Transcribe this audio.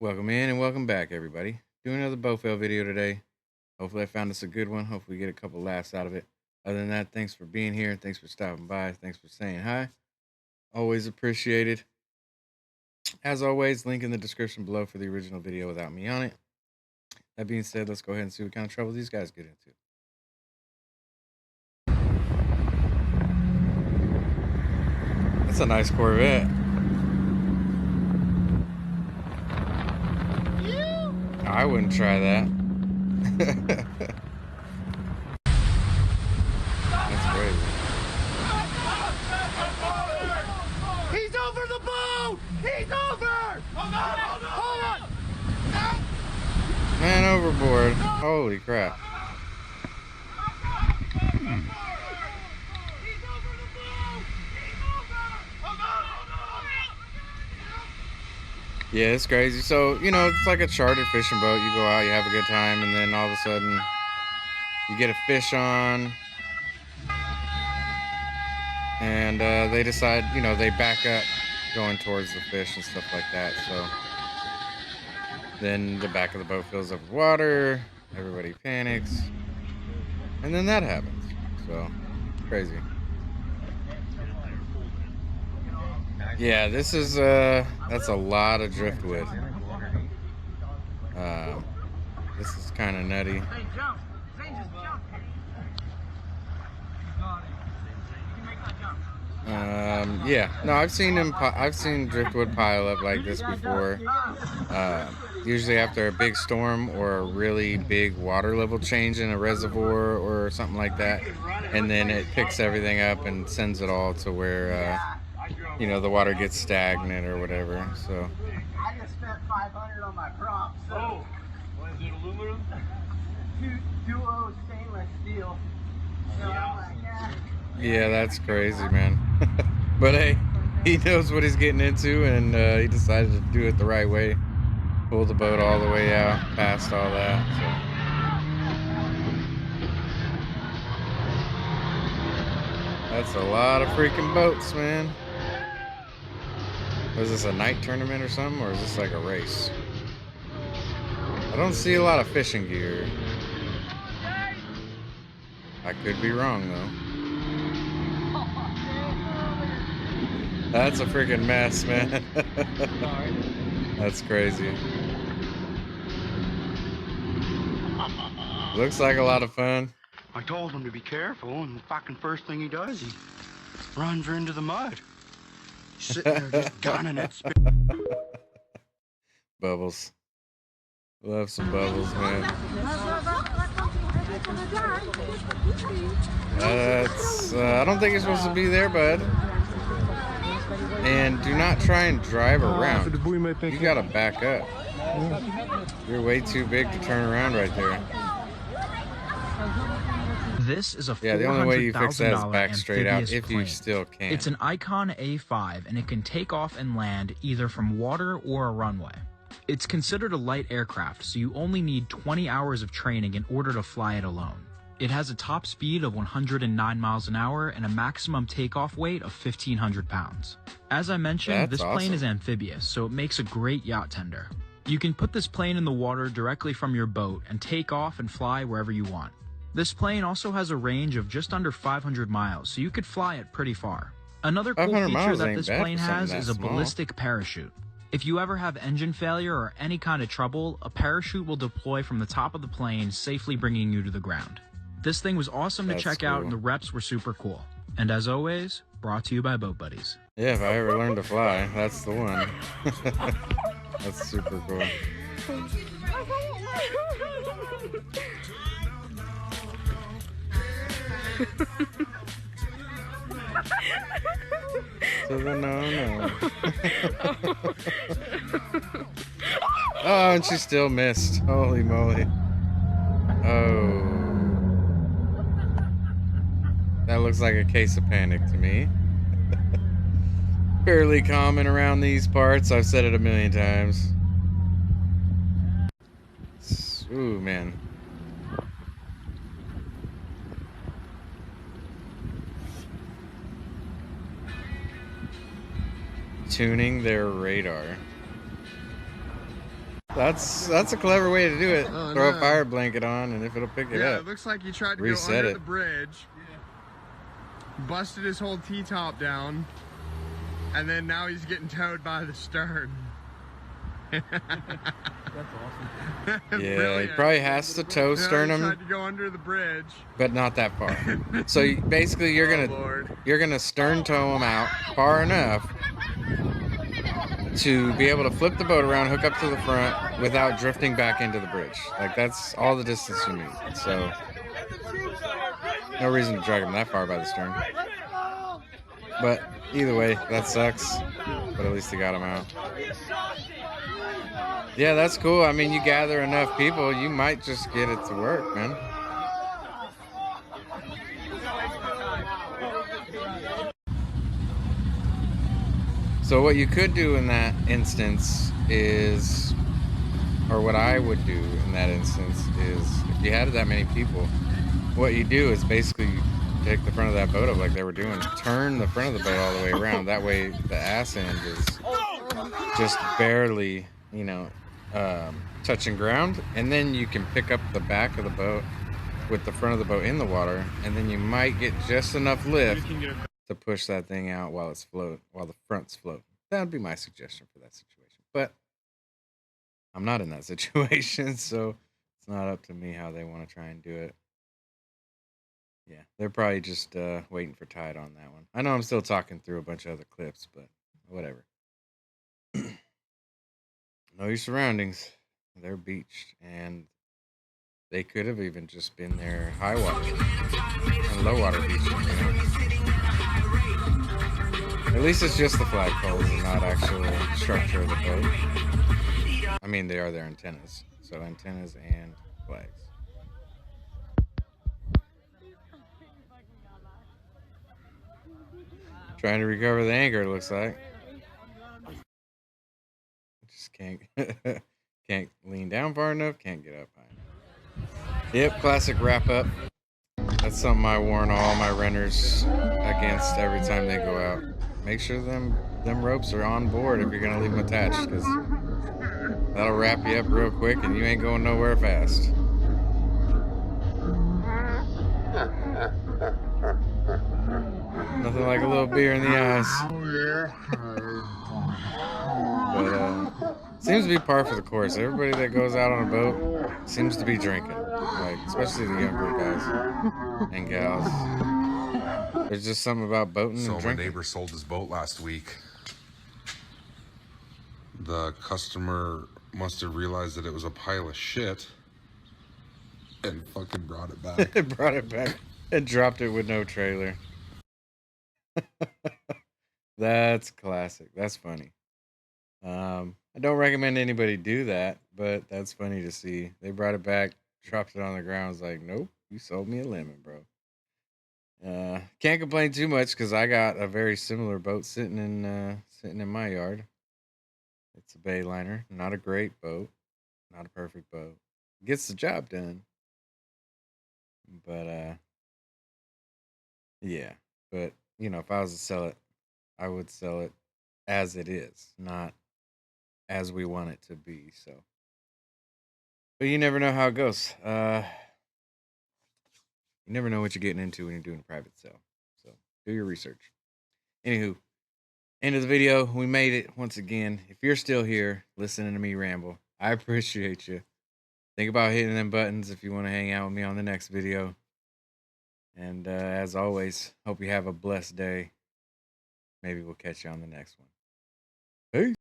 Welcome in and welcome back, everybody. Doing another bow fail video today. Hopefully, I found us a good one. Hopefully, we get a couple laughs out of it. Other than that, thanks for being here. Thanks for stopping by. Thanks for saying hi. Always appreciated. As always, link in the description below for the original video without me on it. That being said, let's go ahead and see what kind of trouble these guys get into. That's a nice Corvette. I wouldn't try that. That's crazy. He's over the boat! He's over! Hold on! Man overboard. Holy crap. Yeah, it's crazy. So, it's like a chartered fishing boat. You go out, you have a good time, and then all of a sudden you get a fish on, and they decide, they back up going towards the fish and stuff like that. So then the back of the boat fills up with water, everybody panics, and then that happens. So crazy. Yeah, this is that's a lot of driftwood. This is kind of nutty. Hey, jump! Zane, just jump! You can make that jump. Yeah, no, I've seen I've seen driftwood pile up like this before. Usually after a big storm or a really big water level change in a reservoir or something like that, and then it picks everything up and sends it all to where the water gets stagnant or whatever. So I just spent 500 on my prop. So. Was it aluminum? Duo stainless steel. So I'm like, yeah, that's crazy, man. But hey, he knows what he's getting into, and he decided to do it the right way. Pull the boat all the way out, past all that. So. That's a lot of freaking boats, man. Was this a night tournament or something, or is this like a race? I don't see a lot of fishing gear. I could be wrong, though. That's a freaking mess, man. That's crazy. Looks like a lot of fun. I told him to be careful, and the fucking first thing he does, he runs her into the mud. He's sitting there just gunning it. Bubbles. Love some bubbles, man. That's, I don't think you're supposed to be there, bud. And do not try and drive around. You gotta back up. You're way too big to turn around right there. This is a Yeah, the only way you fix that is back straight out, amphibious if you plane. still can. It's an Icon A5, and it can take off and land either from water or a runway. It's considered a light aircraft, so you only need 20 hours of training in order to fly it alone. It has a top speed of 109 miles an hour and a maximum takeoff weight of 1,500 pounds. As I mentioned, That's this plane awesome. is amphibious, so it makes a great yacht tender. You can put this plane in the water directly from your boat and take off and fly wherever you want. This plane also has a range of just under 500 miles, so you could fly it pretty far. Another cool 500 feature miles that ain't this bad plane for something has that is a small. ballistic parachute. If you ever have engine failure or any kind of trouble, a parachute will deploy from the top of the plane, safely bringing you to the ground. This thing was awesome to That's check out, cool. and the reps were super cool. And as always, brought to you by Boat Buddies. Yeah, if I ever learn to fly, that's the one. That's super cool. To the no. Oh, and she still missed. Holy moly. Oh. That looks like a case of panic to me. Fairly common around these parts. I've said it a million times. Ooh, man. Tuning their radar. That's a clever way to do it. Oh, Throw a no. fire blanket on, and if it'll pick it Yeah, up. it looks like he tried to Reset go under it. the bridge, busted his whole T-top down, and then now he's getting towed by the stern. That's awesome. Yeah, he Brilliant. probably has to tow Now he sternum, tried to go under the bridge. but not that far. So basically, you're gonna stern tow him out far enough to be able to flip the boat around, hook up to the front without drifting back into the bridge. Like, that's all the distance you need. So no reason to drag him that far by the stern. But either way, that sucks. But at least they got him out. Yeah, that's cool. I mean, you gather enough people, you might just get it to work, man. So what you could do in that instance is, or what I would do in that instance is, if you had that many people, what you do is basically take the front of that boat up like they were doing, turn the front of the boat all the way around. That way the ass end is just barely, touching ground, and then you can pick up the back of the boat with the front of the boat in the water, and then you might get just enough lift to push that thing out while the front's float. That would be my suggestion for that situation. But I'm not in that situation, so it's not up to me how they want to try and do it. Yeah, they're probably just waiting for Tide on that one. I know I'm still talking through a bunch of other clips, but whatever. Know your surroundings. They're beached, and they could have even just been their high water and low water beaching, At least it's just the flagpoles and not actual structure of the boat. I mean, they are their antennas. So antennas and flags. Trying to recover the anchor, it looks like. Just can't lean down far enough, can't get up high enough. Yep, classic wrap up. That's something I warn all my renters against every time they go out. Make sure them ropes are on board if you're gonna leave them attached, because that'll wrap you up real quick and you ain't going nowhere fast. Nothing like a little beer in the eyes. But seems to be par for the course. Everybody that goes out on a boat seems to be drinking, like especially the younger guys and gals. There's just something about boating and drinking. So my neighbor sold his boat last week. The customer must have realized that it was a pile of shit and fucking brought it back. Brought it back and dropped it with no trailer. That's classic. That's funny. I don't recommend anybody do that, but that's funny to see. They brought it back, dropped it on the ground. I was like, nope, you sold me a lemon, bro. Can't complain too much because I got a very similar boat sitting in my yard. It's a Bayliner, not a great boat, not a perfect boat. Gets the job done, but yeah. But if I was to sell it, I would sell it as it is, not as we want it to be. So, but you never know how it goes. You never know what you're getting into when you're doing a private sale. So do your research. Anywho, end of the video. We made it once again. If you're still here listening to me ramble, I appreciate you. Think about hitting them buttons if you want to hang out with me on the next video. And as always, hope you have a blessed day. Maybe we'll catch you on the next one. Peace.